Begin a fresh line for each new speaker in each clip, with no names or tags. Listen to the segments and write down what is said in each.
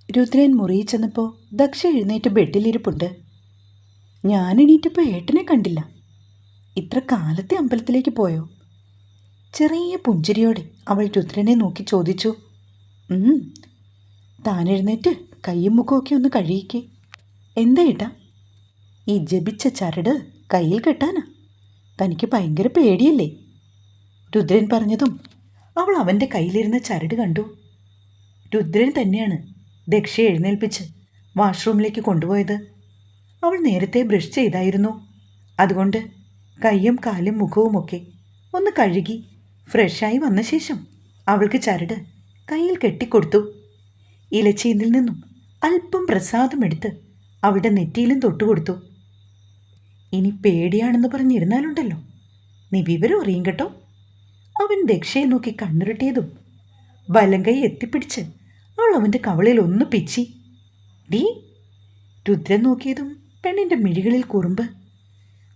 രുദ്രൻ മുറിയിൽ ചെന്നപ്പോൾ ദക്ഷ എഴുന്നേറ്റ് ബെഡിലിരിപ്പുണ്ട്. ഞാൻ എണീറ്റപ്പോൾ ഏട്ടനെ കണ്ടില്ല. ഇത്ര കാലത്തെ അമ്പലത്തിലേക്ക് പോയോ? ചെറിയ പുഞ്ചിരിയോടെ അവൾ രുദ്രനെ നോക്കി ചോദിച്ചു. താൻ എഴുന്നേറ്റ് കയ്യും മുഖമൊക്കെ ഒന്ന് കഴുകിക്കേ. എന്താ ഏട്ടാ? ഈ ജപിച്ച ചരട് കയ്യിൽ കെട്ടാനാ? തനിക്ക് ഭയങ്കര പേടിയല്ലേ? രുദ്രൻ പറഞ്ഞതും അവൾ അവൻ്റെ കയ്യിലിരുന്ന ചരട് കണ്ടു. രുദ്രൻ തന്നെയാണ് ദക്ഷയെ എഴുന്നേൽപ്പിച്ച് വാഷ്റൂമിലേക്ക് കൊണ്ടുപോയത്. അവൾ നേരത്തെ ബ്രഷ് ചെയ്തായിരുന്നു. അതുകൊണ്ട് കയ്യും കാലും മുഖവുമൊക്കെ ഒന്ന് കഴുകി ഫ്രഷായി വന്ന ശേഷം അവൾക്ക് ചരട് കയ്യിൽ കെട്ടിക്കൊടുത്തു. ഇലച്ചീന്തിൽ നിന്നും അല്പം പ്രസാദമെടുത്ത് അവളുടെ നെറ്റിയിലും തൊട്ടുകൊടുത്തു. ഇനി പേടിയാണെന്ന് പറഞ്ഞിരുന്നാലുണ്ടല്ലോ, നീ വിവരം അറിയും കേട്ടോ. അവൻ ദക്ഷയെ നോക്കി കണ്ണുരുട്ടിയതും വലം കൈ എത്തിപ്പിടിച്ച് അവൾ അവൻ്റെ കവളിൽ ഒന്ന് പിച്ചി. ഡീ! രുദ്രൻ നോക്കിയതും പെണ്ണിൻ്റെ മിഴികളിൽ കുറുമ്പ്.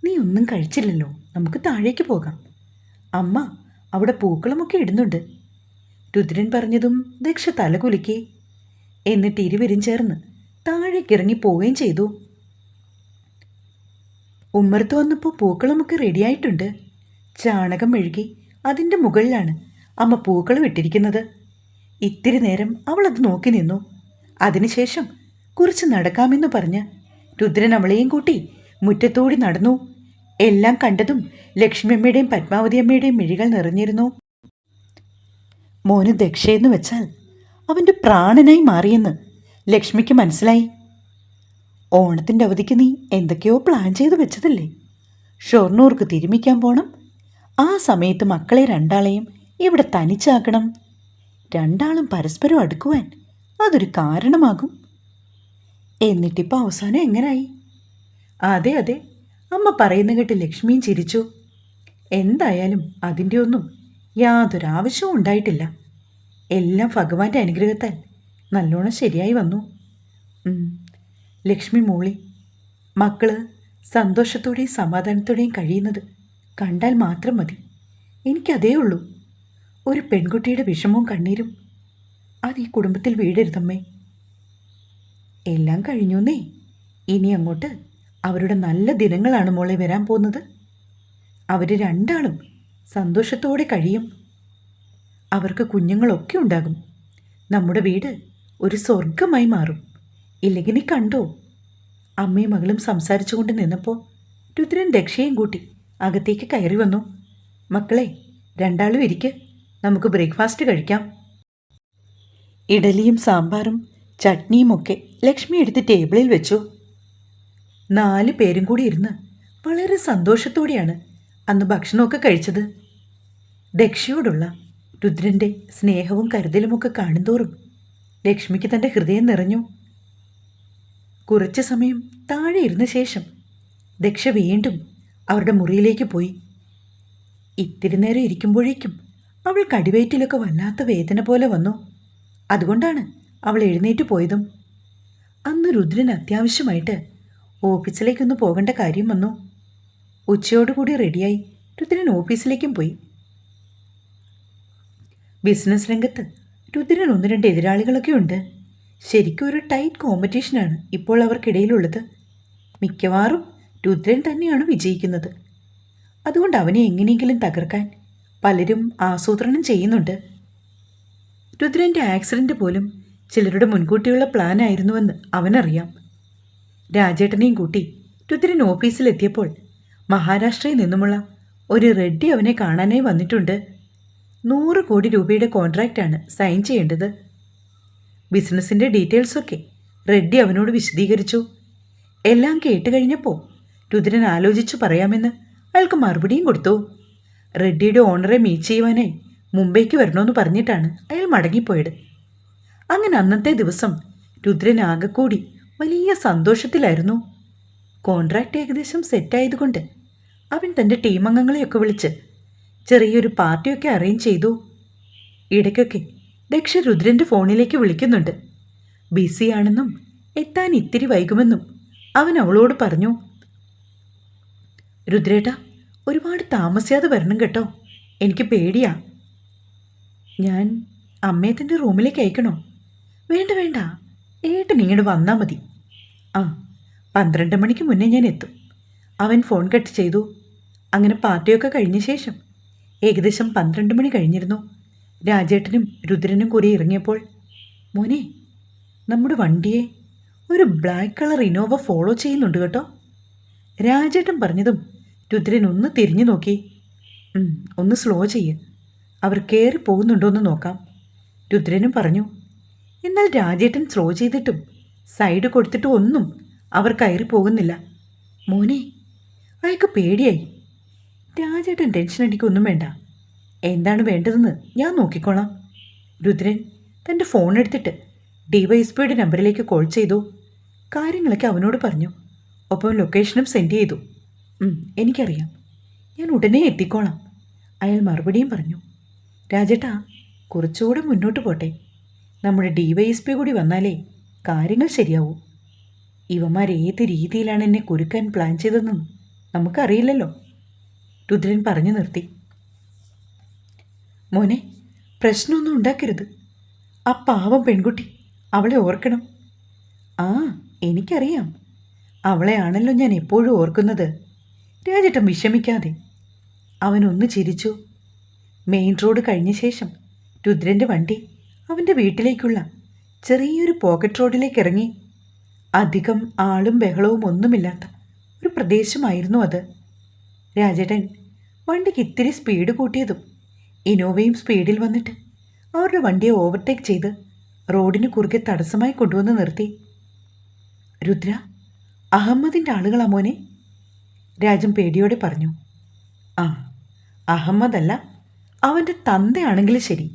നീ ഒന്നും കഴിച്ചില്ലല്ലോ, നമുക്ക് താഴേക്ക് പോകാം. അമ്മ അവിടെ പൂക്കളമൊക്കെ ഇടുന്നുണ്ട്. രുദ്രൻ പറഞ്ഞതും ദക്ഷ തലകുലുക്കി. എന്നിട്ട് ഇരുവരും ചേർന്ന് താഴേക്കിറങ്ങി പോവുകയും ചെയ്തു. ഉമ്മർത്ത് വന്നപ്പോൾ പൂക്കളമൊക്കെ റെഡിയായിട്ടുണ്ട്. ചാണകം മെഴുകി അതിൻ്റെ മുകളിലാണ് അമ്മ പൂക്കളം ഇട്ടിരിക്കുന്നത്. ഇത്തിരി നേരം അവളത് നോക്കി നിന്നു. അതിനുശേഷം കുറച്ച് നടക്കാമെന്ന് പറഞ്ഞ് രുദ്രൻ അവളെയും കൂട്ടി മുറ്റത്തോടി നടന്നു. എല്ലാം കണ്ടതും ലക്ഷ്മിയമ്മയുടെയും പത്മാവതിയമ്മയുടെയും മിഴികൾ നിറഞ്ഞിരുന്നു. മോന് ദക്ഷയെന്ന് വെച്ചാൽ അവൻ്റെ പ്രാണനായി മാറിയെന്ന് ലക്ഷ്മിക്ക് മനസ്സിലായി. ഓണത്തിൻ്റെ അവധിക്ക് നീ എന്തൊക്കെയോ പ്ലാൻ ചെയ്ത് വെച്ചതല്ലേ? ഷൊർണൂർക്ക് തിരുമിക്കാൻ പോണം. ആ സമയത്ത് മക്കളെ രണ്ടാളെയും ഇവിടെ തനിച്ചാക്കണം. രണ്ടാളും പരസ്പരം അടുക്കുവാൻ അതൊരു കാരണമാകും. എന്നിട്ടിപ്പോൾ അവസാനം എങ്ങനായി? അതെ അതെ, അമ്മ പറയുന്ന കേട്ട് ലക്ഷ്മിയും ചിരിച്ചു. എന്തായാലും അതിൻ്റെ ഒന്നും യാതൊരാവശ്യവും ഉണ്ടായിട്ടില്ല. എല്ലാം ഭഗവാന്റെ അനുഗ്രഹത്താൽ നല്ലോണം ശരിയായി വന്നു. ലക്ഷ്മി മൂളി. മക്കള് സന്തോഷത്തോടെയും സമാധാനത്തോടെയും കഴിയുന്നത് കണ്ടാൽ മാത്രം മതി. എനിക്കതേ ഉള്ളൂ. ഒരു പെൺകുട്ടിയുടെ വിഷമവും കണ്ണീരും അത് ഈ കുടുംബത്തിൽ വീടരുതമ്മേ. എല്ലാം കഴിഞ്ഞുന്നേ. ഇനി അങ്ങോട്ട് അവരുടെ നല്ല ദിനങ്ങളാണ് മോളെ വരാൻ പോകുന്നത്. അവർ രണ്ടാളും സന്തോഷത്തോടെ കഴിയും. അവർക്ക് കുഞ്ഞുങ്ങളൊക്കെ ഉണ്ടാകും. നമ്മുടെ വീട് ഒരു സ്വർഗമായി മാറും. ഇല്ലെങ്കിൽ നീ കണ്ടോ? അമ്മയും മകളും സംസാരിച്ചു കൊണ്ട് നിന്നപ്പോൾ രുദ്രൻ ദക്ഷയും കൂട്ടി അകത്തേക്ക് കയറി വന്നു. മക്കളെ, രണ്ടാളും ഇരിക്ക്, നമുക്ക് ബ്രേക്ക്ഫാസ്റ്റ് കഴിക്കാം. ഇഡലിയും സാമ്പാറും ചട്നിയുമൊക്കെ ലക്ഷ്മി എടുത്ത് ടേബിളിൽ വെച്ചു. 4 പേരും കൂടി ഇരുന്ന് വളരെ സന്തോഷത്തോടെയാണ് അന്ന് ഭക്ഷണമൊക്കെ കഴിച്ചത്. ദക്ഷയോടുള്ള രുദ്രൻ്റെ സ്നേഹവും കരുതലുമൊക്കെ കാണുന്തോറും ലക്ഷ്മിക്ക് തൻ്റെ ഹൃദയം നിറഞ്ഞു. കുറച്ചു സമയം താഴെ ഇരുന്ന ശേഷം ദക്ഷ വീണ്ടും അവരുടെ മുറിയിലേക്ക് പോയി. ഇത്തിരി നേരം ഇരിക്കുമ്പോഴേക്കും അവൾ കടിവയറ്റിലൊക്കെ വല്ലാത്ത വേദന പോലെ വന്നു. അതുകൊണ്ടാണ് അവൾ എഴുന്നേറ്റ് പോയതും. അന്ന് രുദ്രൻ അത്യാവശ്യമായിട്ട് ഓഫീസിലേക്കൊന്ന് പോകേണ്ട കാര്യം വന്നു. ഉച്ചയോടുകൂടി റെഡിയായി രുദ്രൻ ഓഫീസിലേക്കും പോയി. ബിസിനസ് രംഗത്ത് രുദ്രൻ 1-2 എതിരാളികളൊക്കെ ഉണ്ട്. ശരിക്കും ഒരു ടൈറ്റ് കോമ്പറ്റീഷനാണ് ഇപ്പോൾ അവർക്കിടയിലുള്ളത്. മിക്കവാറും രുദ്രൻ തന്നെയാണ് വിജയിക്കുന്നത്. അതുകൊണ്ട് അവനെ എങ്ങനെയെങ്കിലും തകർക്കാൻ പലരും ആസൂത്രണം ചെയ്യുന്നുണ്ട്. രുദ്രൻ്റെ ആക്സിഡൻറ്റ് പോലും ചിലരുടെ മുൻകൂട്ടിയുള്ള പ്ലാൻ ആയിരുന്നുവെന്ന് അവനറിയാം. രാജേട്ടനെയും കൂട്ടി രുദ്രൻ ഓഫീസിലെത്തിയപ്പോൾ മഹാരാഷ്ട്രയിൽ നിന്നുമുള്ള ഒരു റെഡ്ഡി അവനെ കാണാനായി വന്നിട്ടുണ്ട്. 100 കോടി രൂപയുടെ കോൺട്രാക്റ്റാണ് സൈൻ ചെയ്യേണ്ടത്. ബിസിനസ്സിൻ്റെ ഡീറ്റെയിൽസൊക്കെ റെഡ്ഡി അവനോട് വിശദീകരിച്ചു. എല്ലാം കേട്ട് കഴിഞ്ഞപ്പോൾ രുദ്രൻ ആലോചിച്ചു പറയാമെന്ന് അയാൾക്ക് മറുപടിയും കൊടുത്തു. റെഡ്ഡിയുടെ ഓണറെ മീറ്റ് ചെയ്യുവാനായി മുംബൈക്ക് വരണമെന്ന് പറഞ്ഞിട്ടാണ് അയാൾ മടങ്ങിപ്പോയത്. അങ്ങനെ അന്നത്തെ ദിവസം രുദ്രൻ ആകെക്കൂടി വലിയ സന്തോഷത്തിലായിരുന്നു. കോൺട്രാക്റ്റ് ഏകദേശം സെറ്റായതുകൊണ്ട് അവൻ തൻ്റെ ടീം അംഗങ്ങളെയൊക്കെ വിളിച്ച് ചെറിയൊരു പാർട്ടിയൊക്കെ അറേഞ്ച് ചെയ്തു. ഇടയ്ക്കൊക്കെ ദക്ഷ രുദ്രൻ്റെ ഫോണിലേക്ക് വിളിക്കുന്നുണ്ട്. ബിസിയാണെന്നും എത്താൻ ഇത്തിരി വൈകുമെന്നും അവൻ അവളോട് പറഞ്ഞു. രുദ്രേട്ടാ, ഒരുപാട് താമസിയാതെ വരണം കേട്ടോ, എനിക്ക് പേടിയാ. ഞാൻ അമ്മയെ തൻ്റെ റൂമിലേക്ക് അയക്കണോ? വേണ്ട വേണ്ട, ഏട്ടൻ ഇങ്ങോട്ട് വന്നാൽ മതി. ആ, 12 മണിക്ക് മുന്നേ ഞാൻ എത്തും. അവൻ ഫോൺ കട്ട് ചെയ്തു. അങ്ങനെ പാർട്ടിയൊക്കെ കഴിഞ്ഞ ശേഷം ഏകദേശം 12 മണി കഴിഞ്ഞിരുന്നു. രാജേട്ടനും രുദ്രനും കൂടി ഇറങ്ങിയപ്പോൾ, മോനെ, നമ്മുടെ വണ്ടിയെ ഒരു ബ്ലാക്ക് കളർ ഇന്നോവ ഫോളോ ചെയ്യുന്നുണ്ട് കേട്ടോ. രാജേട്ടൻ പറഞ്ഞതും രുദ്രൻ ഒന്ന് തിരിഞ്ഞു നോക്കി. ഒന്ന് സ്ലോ ചെയ്യ്, അവർ കയറി പോകുന്നുണ്ടോ എന്ന് നോക്കാം, രുദ്രനും പറഞ്ഞു. എന്നാൽ രാജേട്ടൻ സ്ലോ ചെയ്തിട്ടും സൈഡ് കൊടുത്തിട്ടും ഒന്നും അവർ കയറി പോകുന്നില്ല. മോനെ, അയാൾക്ക് പേടിയായി. രാജേട്ടൻ ടെൻഷൻ അടിക്കൊന്നും വേണ്ട, എന്താണ് വേണ്ടതെന്ന് ഞാൻ നോക്കിക്കോളാം. രുദ്രൻ തൻ്റെ ഫോൺ എടുത്തിട്ട് DYSPയുടെ നമ്പറിലേക്ക് കോൾ ചെയ്തു. കാര്യങ്ങളൊക്കെ അവനോട് പറഞ്ഞു. ഒപ്പം ലൊക്കേഷനും സെൻഡ് ചെയ്തു. എനിക്കറിയാം, ഞാൻ ഉടനെ എത്തിക്കോളാം, അയാൾ മറുപടിയും പറഞ്ഞു. രാജേട്ടാ, കുറച്ചുകൂടെ മുന്നോട്ട് പോട്ടെ. നമ്മുടെ DYSP കൂടി വന്നാലേ കാര്യങ്ങൾ ശരിയാവൂ. ഇവന്മാർ ഏത് രീതിയിലാണ് എന്നെ കുരുക്കാൻ പ്ലാൻ ചെയ്തതെന്നും നമുക്കറിയില്ലല്ലോ, രുദ്രൻ പറഞ്ഞു നിർത്തി. മോനെ, പ്രശ്നമൊന്നും ഉണ്ടാക്കരുത്. ആ പാവം പെൺകുട്ടി, അവളെ ഓർക്കണം. ആ, എനിക്കറിയാം, അവളെയാണല്ലോ ഞാൻ എപ്പോഴും ഓർക്കുന്നത്. രാജേട്ടൻ വിഷമിക്കാതെ. അവനൊന്ന് ചിരിച്ചു. മെയിൻ റോഡ് കഴിഞ്ഞ ശേഷം രുദ്രൻ്റെ വണ്ടി അവൻ്റെ വീട്ടിലേക്കുള്ള ചെറിയൊരു പോക്കറ്റ് റോഡിലേക്ക് ഇറങ്ങി. അധികം ആളും ബഹളവും ഒന്നുമില്ലാത്ത ഒരു പ്രദേശമായിരുന്നു അത്. രാജേട്ടൻ വണ്ടിക്ക് ഇത്തിരി സ്പീഡ് കൂട്ടിയതും ഇന്നോവയും സ്പീഡിൽ വന്നിട്ട് അവരുടെ വണ്ടിയെ ഓവർടേക്ക് ചെയ്ത് റോഡിന് കുറുകെ തടസ്സമായി കൊണ്ടുവന്ന് നിർത്തി. രുദ്ര, അഹമ്മദിൻ്റെ ആളുകളാ മോനെ, രാജൻ പേടിയോടെ പറഞ്ഞു. ആ, അഹമ്മദല്ല, അവൻ്റെ തന്തയാണെങ്കിലും ശരി,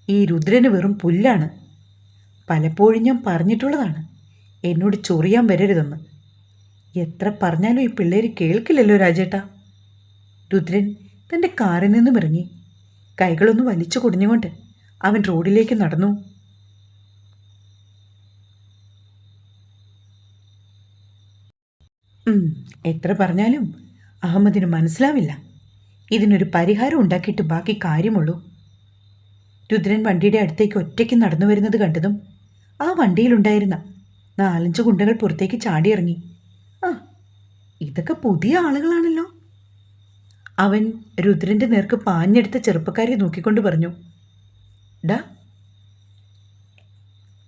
ഈ രുദ്രന് വെറും പുല്ലാണ്. പലപ്പോഴും ഞാൻ പറഞ്ഞിട്ടുള്ളതാണ് എന്നോട് ചൊറിയാൻ വരരുതെന്ന്. എത്ര പറഞ്ഞാലും ഈ പിള്ളേർ കേൾക്കില്ലല്ലോ രാജേട്ടാ. രുദ്രൻ തൻ്റെ കാറിൽ നിന്നും ഇറങ്ങി. കൈകളൊന്ന് വലിച്ചു കുടിഞ്ഞുകൊണ്ട് അവൻ റോഡിലേക്ക് നടന്നു. എത്ര പറഞ്ഞാലും അഹമ്മദിന് മനസ്സിലാവില്ല. ഇതിനൊരു പരിഹാരം ഉണ്ടാക്കിയിട്ട് ബാക്കി കാര്യമുള്ളൂ. രുദ്രൻ വണ്ടിയുടെ അടുത്തേക്ക് ഒറ്റയ്ക്ക് നടന്നു വരുന്നത് കണ്ടതും ആ വണ്ടിയിലുണ്ടായിരുന്ന 4-5 ഗുണ്ടകൾ പുറത്തേക്ക് ചാടിയിറങ്ങി. ആ, ഇതൊക്കെ പുതിയ ആളുകളാണല്ലോ. അവൻ രുദ്രൻ്റെ നേർക്ക് പാഞ്ഞെടുത്ത ചെറുപ്പക്കാരെ നോക്കിക്കൊണ്ട് പറഞ്ഞു. ഡാ,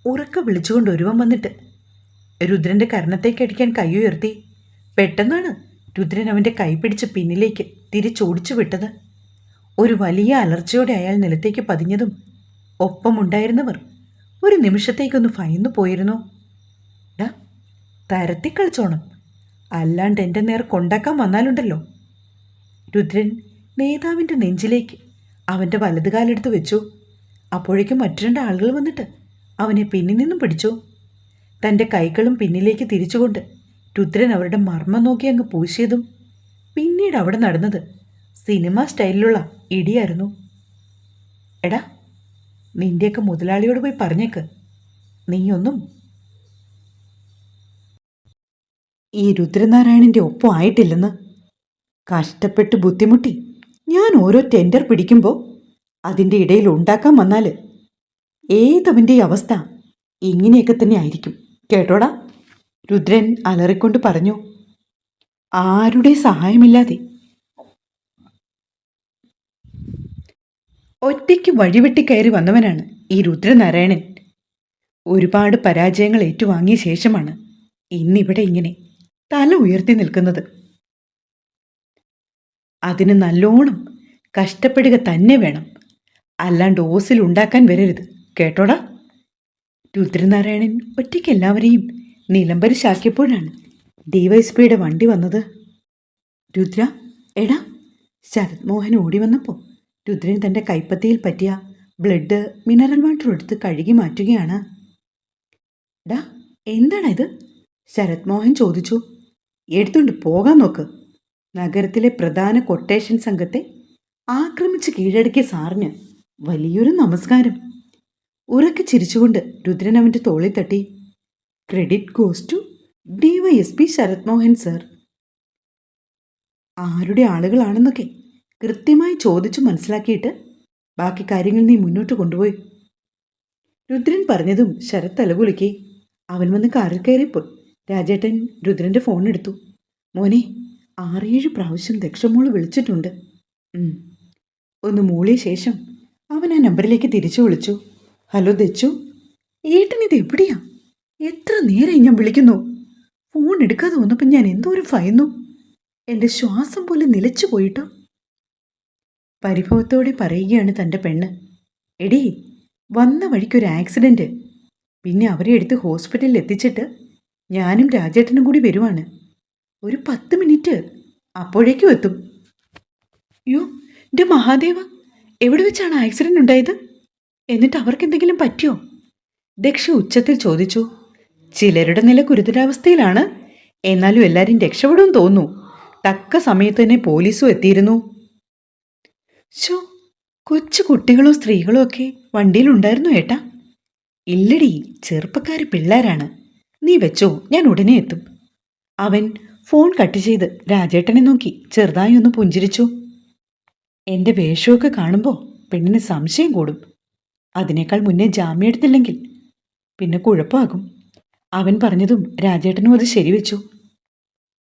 ഉറക്കെ വിളിച്ചുകൊണ്ട് ഒരുവൻ വന്നിട്ട് രുദ്രൻ്റെ കർണത്തേക്ക് അടിക്കാൻ കൈ ഉയർത്തി. പെട്ടെന്നാണ് രുദ്രൻ അവൻ്റെ കൈ പിടിച്ച് പിന്നിലേക്ക് തിരിച്ചോടിച്ചു വിട്ടത്. ഒരു വലിയ അലർച്ചയോടെ അയാൾ നിലത്തേക്ക് പതിഞ്ഞതും ഒപ്പമുണ്ടായിരുന്നവർ ഒരു നിമിഷത്തേക്കൊന്ന് ഭയന്നു പോയിരുന്നു. ഡാ, തരത്തി കളിച്ചോണം, അല്ലാണ്ട് എൻ്റെ നേർ കൊണ്ടാക്കാൻ വന്നാലുണ്ടല്ലോ. രുദ്രൻ നേതാവിൻ്റെ നെഞ്ചിലേക്ക് അവൻ്റെ വലതുകാലെടുത്ത് വെച്ചു. അപ്പോഴേക്കും മറ്റു 2 ആളുകൾ വന്നിട്ട് അവനെ പിന്നിൽ നിന്നും പിടിച്ചു. തൻ്റെ കൈകളും പിന്നിലേക്ക് തിരിച്ചുകൊണ്ട് രുദ്രൻ അവരുടെ മർമ്മം നോക്കി അങ്ങ് പൂശിയതും പിന്നീട് അവിടെ നടന്നത് സിനിമ സ്റ്റൈലിലുള്ള ഇടിയായിരുന്നു. എടാ, നിൻ്റെയൊക്കെ മുതലാളിയോട് പോയി പറഞ്ഞേക്ക്, നീയൊന്നും ഈ രുദ്രനാരായണൻ്റെ ഒപ്പം ആയിട്ടില്ലെന്ന്. കഷ്ടപ്പെട്ട് ബുദ്ധിമുട്ടി ഞാൻ ഓരോ ടെൻഡർ പിടിക്കുമ്പോൾ അതിൻ്റെ ഇടയിൽ ഉണ്ടാക്കാൻ വന്നാൽ ഏതവൻ്റെ അവസ്ഥ ഇങ്ങനെയൊക്കെ തന്നെ ആയിരിക്കും കേട്ടോടാ, രുദ്രൻ അലറിക്കൊണ്ട് പറഞ്ഞു. ആരുടെ സഹായമില്ലാതെ ഒറ്റയ്ക്ക് വഴിവെട്ടി കയറി വന്നവനാണ് ഈ രുദ്രനാരായണൻ. ഒരുപാട് പരാജയങ്ങൾ ഏറ്റുവാങ്ങിയ ശേഷമാണ് ഇന്നിവിടെ ഇങ്ങനെ തല ഉയർത്തി നിൽക്കുന്നത്. അതിന് നല്ലോണം കഷ്ടപ്പെടുക തന്നെ വേണം, അല്ലാണ്ട് ഓസിൽ ഉണ്ടാക്കാൻ വരരുത് കേട്ടോടാ. രുദ്രനാരായണൻ ഒറ്റയ്ക്ക് എല്ലാവരെയും നിലംപരിശാക്കിയപ്പോഴാണ് DYSPയുടെ വണ്ടി വന്നത്. രുദ്ര, എടാ, ശരത് മോഹൻ ഓടി വന്നപ്പോൾ രുദ്രൻ തൻ്റെ കൈപ്പത്തിയിൽ പറ്റിയ ബ്ലഡ് മിനറൽ വാട്ടർ എടുത്ത് കഴുകി മാറ്റുകയാണ്. ഡാ, എന്താണിത്? ശരത് മോഹൻ ചോദിച്ചു. എടുത്തുകൊണ്ട് പോകാൻ നോക്ക്. നഗരത്തിലെ പ്രധാന കൊട്ടേഷൻ സംഘത്തെ ആക്രമിച്ച് കീഴടക്കിയ സാറിന് വലിയൊരു നമസ്കാരം. ഉറക്കെ ചിരിച്ചുകൊണ്ട് രുദ്രൻ അവൻ്റെ തോളിൽ തട്ടി. Credit goes to DYSP Sarath Mohan sir. ആരുടെ ആളുകളാണെന്നൊക്കെ കൃത്യമായി ചോദിച്ചു മനസ്സിലാക്കിയിട്ട് ബാക്കി കാര്യങ്ങൾ നീ മുന്നോട്ട് കൊണ്ടുപോയി, രുദ്രൻ പറഞ്ഞതും ശരത് തലകുലുക്കി. അവൻ വന്ന് കാറിൽ കയറിയപ്പോൾ രാജേട്ടൻ രുദ്രൻ്റെ ഫോൺ എടുത്തു. മോനെ, 6-7 പ്രാവശ്യം ദക്ഷമോള് വിളിച്ചിട്ടുണ്ട്. ഒന്ന് മൂളിയ ശേഷം അവൻ ആ നമ്പറിലേക്ക് തിരിച്ചു വിളിച്ചു. ഹലോ ദച്ചു, ഏട്ടനിത് എവിടെയാ? എത്ര നേരമായി ഞാൻ വിളിക്കുന്നു. ഫോൺ എടുക്കാതെ വന്നപ്പോൾ ഞാൻ എന്തോരം ഭയന്നു. എൻ്റെ ശ്വാസം പോലെ നിലച്ചു പോയിട്ടോ. പരിഭവത്തോടെ പറയുകയാണ് തൻ്റെ പെണ്ണ്. എടീ, വന്ന വഴിക്കൊരു ആക്സിഡൻറ്റ്. പിന്നെ അവരെ എടുത്ത് ഹോസ്പിറ്റലിൽ എത്തിച്ചിട്ട് ഞാനും രാജേട്ടനും കൂടി വരുവാണ്. ഒരു 10 മിനിറ്റ്, അപ്പോഴേക്കും എത്തും. അയ്യോ എൻ്റെ മഹാദേവ, എവിടെ വെച്ചാണ് ആക്സിഡൻ്റ് ഉണ്ടായത്? എന്നിട്ട് അവർക്കെന്തെങ്കിലും പറ്റിയോ? ദക്ഷ ഉച്ചത്തിൽ ചോദിച്ചു. ചിലരുടെ നില ഗുരുതരാവസ്ഥയിലാണ്, എന്നാലും എല്ലാവരും രക്ഷപ്പെടും തോന്നുന്നു. തക്ക സമയത്ത് തന്നെ പോലീസും എത്തിയിരുന്നു. ശോ, കൊച്ചു കുട്ടികളോ സ്ത്രീകളോ ഒക്കെ വണ്ടിയിലുണ്ടായിരുന്നു ഏട്ടാ? ഇല്ലടി, ചെറുപ്പക്കാര് പിള്ളേരാണ്. നീ വെച്ചോ, ഞാൻ ഉടനെ എത്തും. അവൻ ഫോൺ കട്ട് ചെയ്ത് രാജേട്ടനെ നോക്കി ചെറുതായി ഒന്ന് പുഞ്ചിരിച്ചു. എൻ്റെ വേഷമൊക്കെ കാണുമ്പോൾ പെണ്ണിന് സംശയം കൂടും. അതിനേക്കാൾ മുന്നേ ജാമ്യം എടുത്തില്ലെങ്കിൽ പിന്നെ കുഴപ്പമാകും. അവൻ പറഞ്ഞതും രാജേട്ടനും അത് ശരിവെച്ചു.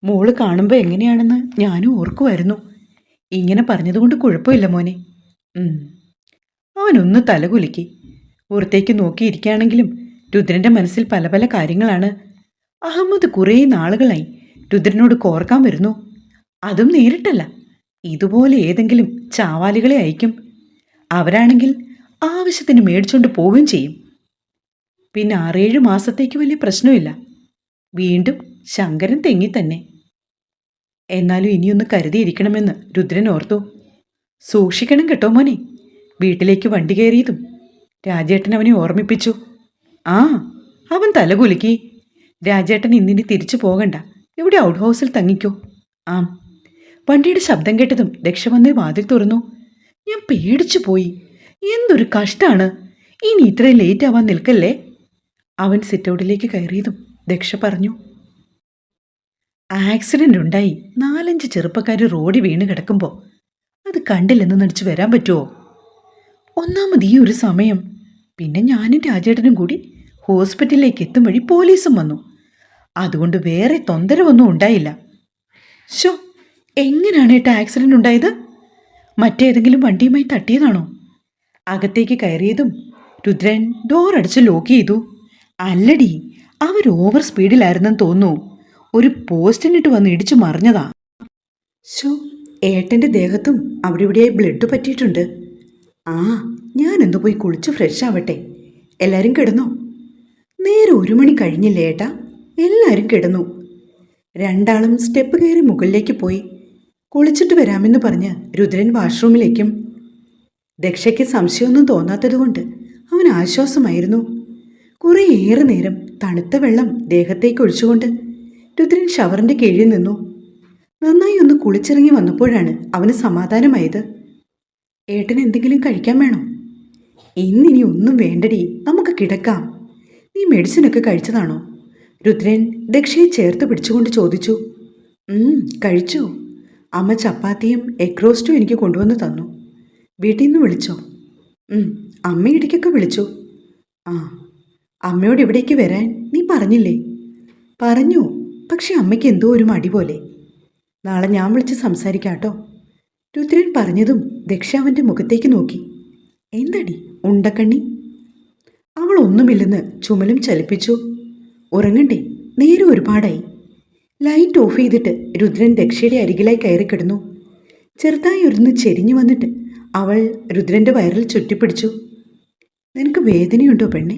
മോള് കാണുമ്പോൾ എങ്ങനെയാണെന്ന് ഞാനും ഓർക്കുമായിരുന്നു. ഇങ്ങനെ പറഞ്ഞതുകൊണ്ട് കുഴപ്പമില്ല മോനെ. അവനൊന്ന് തലകുലുക്കി. പുറത്തേക്ക് നോക്കിയിരിക്കുകയാണെങ്കിലും രുദ്രൻ്റെ മനസ്സിൽ പല പല കാര്യങ്ങളാണ്. അഹമ്മദ് കുറേ നാളുകളായി രുദ്രനോട് കോർക്കാൻ വരുന്നു. അതും നേരിട്ടല്ല, ഇതുപോലെ ഏതെങ്കിലും ചാവാലികളെ അയക്കും. അവരാണെങ്കിൽ ആവശ്യത്തിന് മേടിച്ചുകൊണ്ട് പോവുകയും ചെയ്യും. പിന്നെ 6-7 മാസത്തേക്ക് വലിയ പ്രശ്നമില്ല. വീണ്ടും ശങ്കരൻ തെങ്ങി തന്നെ. എന്നാലും ഇനിയൊന്ന് കരുതിയിരിക്കണമെന്ന് രുദ്രൻ ഓർത്തു. സൂക്ഷിക്കണം കേട്ടോ മോനെ. വീട്ടിലേക്ക് വണ്ടി കയറിയതും രാജേട്ടൻ അവനെ ഓർമ്മിപ്പിച്ചു. അവൻ തലകുലുക്കി. രാജേട്ടൻ ഇന്നിനി തിരിച്ചു പോകണ്ട, ഇവിടെ ഔട്ട് ഹൗസിൽ തങ്ങിക്കോ. വണ്ടിയുടെ ശബ്ദം കേട്ടതും ദക്ഷ വന്ന് വാതിൽ തുറന്നു. ഞാൻ പേടിച്ചു പോയി. എന്തൊരു കഷ്ടാണ്. ഇനി ഇത്രയും ലേറ്റ് ആവാൻ നിൽക്കല്ലേ. അവൻ സിറ്റൗട്ടിലേക്ക് കയറിയതും ദക്ഷ പറഞ്ഞു. ആക്സിഡൻ്റ് ഉണ്ടായി 4-5 ചെറുപ്പക്കാർ റോഡിൽ വീണ് കിടക്കുമ്പോൾ അത് കണ്ടില്ലെന്ന് നടിച്ചു വരാൻ പറ്റുമോ? ഒന്നാമത് ഈ ഒരു സമയം. പിന്നെ ഞാനും രാജേട്ടനും കൂടി ഹോസ്പിറ്റലിലേക്ക് എത്തും വഴി പോലീസും വന്നു. അതുകൊണ്ട് വേറെ തൊന്തരവൊന്നും ഉണ്ടായില്ല. ശോ, എങ്ങനെയാണ് ഏട്ടാ ആക്സിഡൻ്റ് ഉണ്ടായത്? മറ്റേതെങ്കിലും വണ്ടിയുമായി തട്ടിയതാണോ? അകത്തേക്ക് കയറിയതും രുദ്രൻ ഡോർ അടിച്ച് ലോക്ക് ചെയ്തു. അല്ലടി, അവർ ഓവർ സ്പീഡിലായിരുന്നെന്ന് തോന്നുന്നു. ഒരു പോസ്റ്റിനിട്ട് വന്ന് ഇടിച്ചു മറിഞ്ഞതാ. ശോ, ഏട്ടൻ്റെ ദേഹത്തും അവിടെ ഇവിടെയായി ബ്ലഡ് പറ്റിയിട്ടുണ്ട്. ഞാനെന്തു പോയി കുളിച്ച് ഫ്രഷ് ആവട്ടെ. എല്ലാവരും കിടന്നോ? നേരെ 1 മണി കഴിഞ്ഞില്ലേ ഏട്ടാ? എല്ലാവരും കിടന്നു. രണ്ടാളും സ്റ്റെപ്പ് കയറി മുകളിലേക്ക് പോയി. കുളിച്ചിട്ട് വരാമെന്ന് പറഞ്ഞ് രുദ്രൻ വാഷ്റൂമിലേക്കും. ദക്ഷയ്ക്ക് സംശയമൊന്നും തോന്നാത്തതുകൊണ്ട് അവൻ ആശ്വാസമായിരുന്നു. കുറേയേറെ നേരം തണുത്ത വെള്ളം ദേഹത്തേക്ക് ഒഴിച്ചുകൊണ്ട് രുദ്രൻ ഷവറിൻ്റെ കീഴിൽ നിന്നു. നന്നായി ഒന്ന് കുളിച്ചിറങ്ങി വന്നപ്പോഴാണ് അവന് സമാധാനമായത്. ഏട്ടന് എന്തെങ്കിലും കഴിക്കാൻ വേണോ? ഇന്നിനി ഒന്നും വേണ്ടടി, നമുക്ക് കിടക്കാം. നീ മെഡിസിനൊക്കെ കഴിച്ചതാണോ? രുദ്രൻ ദക്ഷയെ ചേർത്ത് പിടിച്ചുകൊണ്ട് ചോദിച്ചു. കഴിച്ചു. അമ്മ ചപ്പാത്തിയും എഗ് റോസ്റ്റും എനിക്ക് കൊണ്ടുവന്ന് തന്നു. വീട്ടിൽ നിന്ന് വിളിച്ചോ? അമ്മ ഇടയ്ക്കൊക്കെ വിളിച്ചു. അമ്മയോട് ഇവിടേക്ക് വരാൻ നീ പറഞ്ഞില്ലേ? പറഞ്ഞു, പക്ഷെ അമ്മയ്ക്ക് എന്തോ ഒരു മടി പോലെ. നാളെ ഞാൻ വിളിച്ച് സംസാരിക്കാട്ടോ. രുദ്രൻ പറഞ്ഞതും ദക്ഷ അവൻ്റെ മുഖത്തേക്ക് നോക്കി. എന്തടി ഉണ്ടക്കണ്ണി? അവൾ ഒന്നുമില്ലെന്ന് ചുമലും ചലിപ്പിച്ചു. ഉറങ്ങണ്ടേ, നേരെ ഒരുപാടായി. ലൈറ്റ് ഓഫ് ചെയ്തിട്ട് രുദ്രൻ ദക്ഷയുടെ അരികിലായി കയറി കിടന്നു. ചെറുതായി ഒരുന്ന് ചെരിഞ്ഞു വന്നിട്ട് അവൾ രുദ്രൻ്റെ വയറിൽ ചുറ്റിപ്പിടിച്ചു. നിനക്ക് വേദനയുണ്ടോ പെണ്ണെ?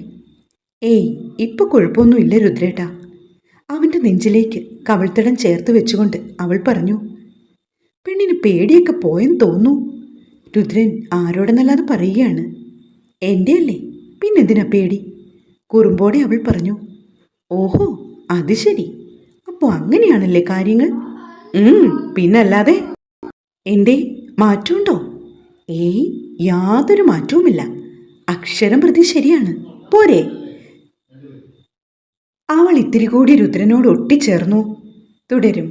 ഇപ്പോൾ കുഴപ്പമൊന്നുമില്ല രുദ്രേട്ടാ. അവൻ്റെ നെഞ്ചിലേക്ക് കവിൾത്തടം ചേർത്ത് വെച്ചുകൊണ്ട് അവൾ പറഞ്ഞു. പെണ്ണിന് പേടിയൊക്കെ പോയെന്ന് തോന്നുന്നു. രുദ്രൻ ആരോടെന്നല്ലാതെ പറയുകയാണ്. എൻ്റെ അല്ലേ, പിന്നെന്തിനാ പേടി? കുറുമ്പോടെ അവൾ പറഞ്ഞു. ഓഹോ, അത് ശരി. അപ്പോൾ അങ്ങനെയാണല്ലേ കാര്യങ്ങൾ? പിന്നല്ലാതെ. എന്തേ, മാറ്റമുണ്ടോ? യാതൊരു മാറ്റവുമില്ല. അക്ഷരം പ്രതി ശരിയാണ്. പോരെ? അവൾ ഇത്തിരി കൂടി രുദ്രനോട് ഒട്ടിച്ചേർന്നു. തുടരും.